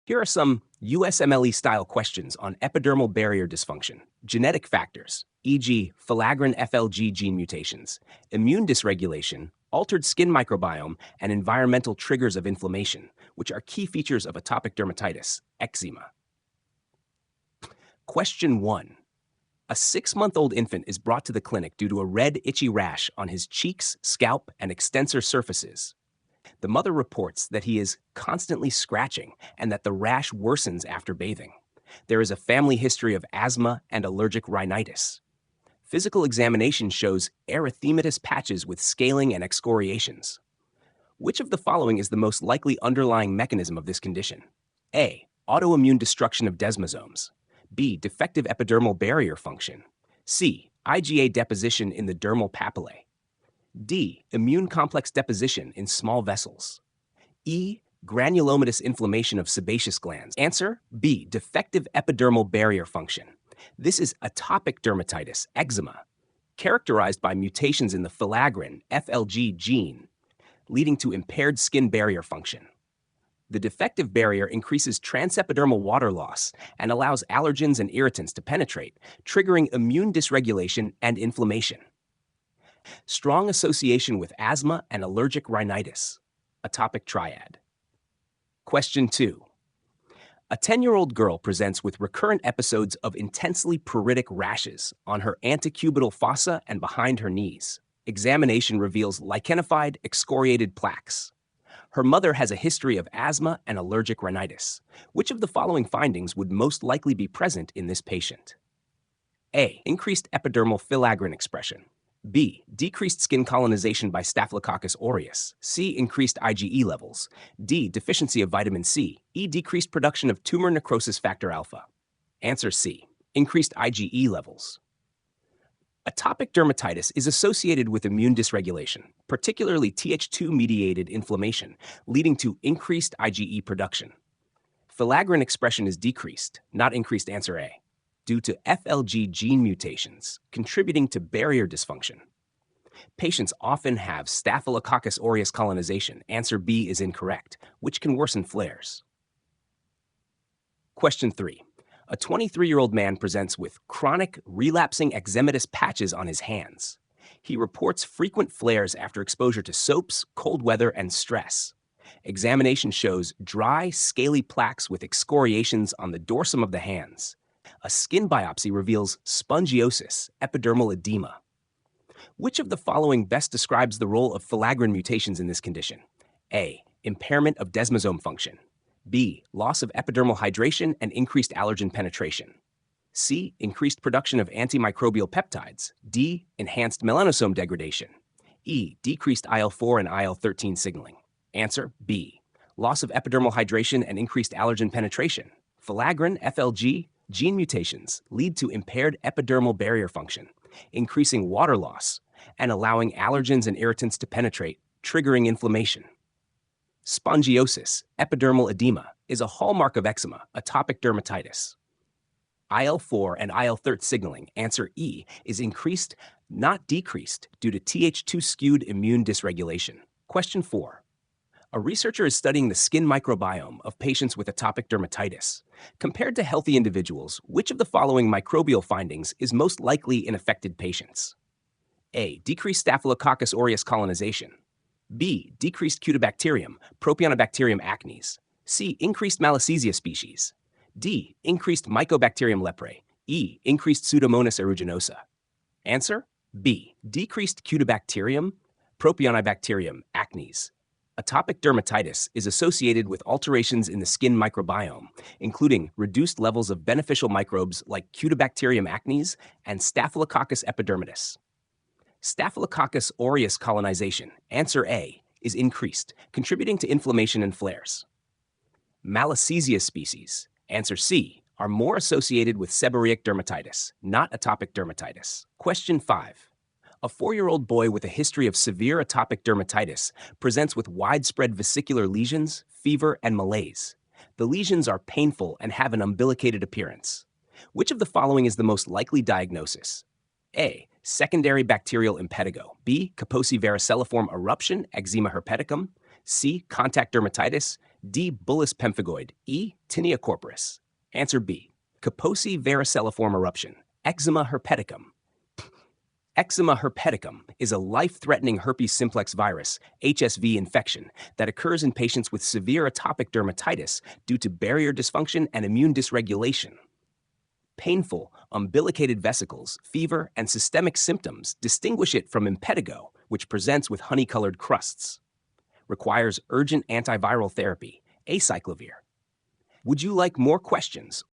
Here are some USMLE-style questions on epidermal barrier dysfunction, genetic factors, e.g. filaggrin FLG gene mutations, immune dysregulation, altered skin microbiome, and environmental triggers of inflammation, which are key features of atopic dermatitis, eczema. Question 1. A 6-month-old infant is brought to the clinic due to a red, itchy rash on his cheeks, scalp, and extensor surfaces. The mother reports that he is constantly scratching and that the rash worsens after bathing. There is a family history of asthma and allergic rhinitis. Physical examination shows erythematous patches with scaling and excoriations. Which of the following is the most likely underlying mechanism of this condition? A. Autoimmune destruction of desmosomes. B. Defective epidermal barrier function. C. IgA deposition in the dermal papillae. D. Immune complex deposition in small vessels. E. Granulomatous inflammation of sebaceous glands. Answer B. Defective epidermal barrier function. This is atopic dermatitis, eczema, characterized by mutations in the filaggrin FLG gene, leading to impaired skin barrier function. The defective barrier increases transepidermal water loss and allows allergens and irritants to penetrate, triggering immune dysregulation and inflammation. Strong association with asthma and allergic rhinitis, atopic triad. Question 2. A 10-year-old girl presents with recurrent episodes of intensely pruritic rashes on her antecubital fossa and behind her knees. Examination reveals lichenified, excoriated plaques. Her mother has a history of asthma and allergic rhinitis. Which of the following findings would most likely be present in this patient? A. Increased epidermal filaggrin expression. B. Decreased skin colonization by Staphylococcus aureus. C. Increased IgE levels. D. Deficiency of vitamin C. E. Decreased production of tumor necrosis factor alpha. Answer C. Increased IgE levels. Atopic dermatitis is associated with immune dysregulation, particularly Th2-mediated inflammation, leading to increased IgE production. Filaggrin expression is decreased, not increased. Answer A, due to FLG gene mutations, contributing to barrier dysfunction. Patients often have Staphylococcus aureus colonization. Answer B is incorrect, which can worsen flares. Question 3. A 23-year-old man presents with chronic relapsing eczematous patches on his hands. He reports frequent flares after exposure to soaps, cold weather, and stress. Examination shows dry, scaly plaques with excoriations on the dorsum of the hands. A skin biopsy reveals spongiosis, epidermal edema. Which of the following best describes the role of filaggrin mutations in this condition? A. Impairment of desmosome function. B. Loss of epidermal hydration and increased allergen penetration. C. Increased production of antimicrobial peptides. D. Enhanced melanosome degradation. E. Decreased IL-4 and IL-13 signaling. Answer B. Loss of epidermal hydration and increased allergen penetration. Filaggrin FLG gene mutations lead to impaired epidermal barrier function, increasing water loss, and allowing allergens and irritants to penetrate, triggering inflammation. Spongiosis, epidermal edema, is a hallmark of eczema, atopic dermatitis. IL-4 and IL-13 signaling, answer E, is increased, not decreased, due to Th2-skewed immune dysregulation. Question 4. A researcher is studying the skin microbiome of patients with atopic dermatitis. Compared to healthy individuals, which of the following microbial findings is most likely in affected patients? A. Decreased Staphylococcus aureus colonization. B. Decreased Cutibacterium, Propionibacterium acnes. C. Increased Malassezia species. D. Increased Mycobacterium leprae. E. Increased Pseudomonas aeruginosa. Answer B. Decreased Cutibacterium, Propionibacterium acnes. Atopic dermatitis is associated with alterations in the skin microbiome, including reduced levels of beneficial microbes like Cutibacterium acnes and Staphylococcus epidermidis. Staphylococcus aureus colonization, answer A, is increased, contributing to inflammation and flares. Malassezia species, answer C, are more associated with seborrheic dermatitis, not atopic dermatitis. Question 5. A 4-year-old boy with a history of severe atopic dermatitis presents with widespread vesicular lesions, fever, and malaise. The lesions are painful and have an umbilicated appearance. Which of the following is the most likely diagnosis? A. Secondary bacterial impetigo. B. Kaposi varicella eruption, eczema herpeticum. C. Contact dermatitis. D. Bullous pemphigoid. E. Tinea corporis. Answer B. Kaposi varicella eruption. Eczema herpeticum. Eczema herpeticum is a life-threatening herpes simplex virus, HSV infection, that occurs in patients with severe atopic dermatitis due to barrier dysfunction and immune dysregulation. Painful, umbilicated vesicles, fever, and systemic symptoms distinguish it from impetigo, which presents with honey-colored crusts. Requires urgent antiviral therapy, acyclovir. Would you like more questions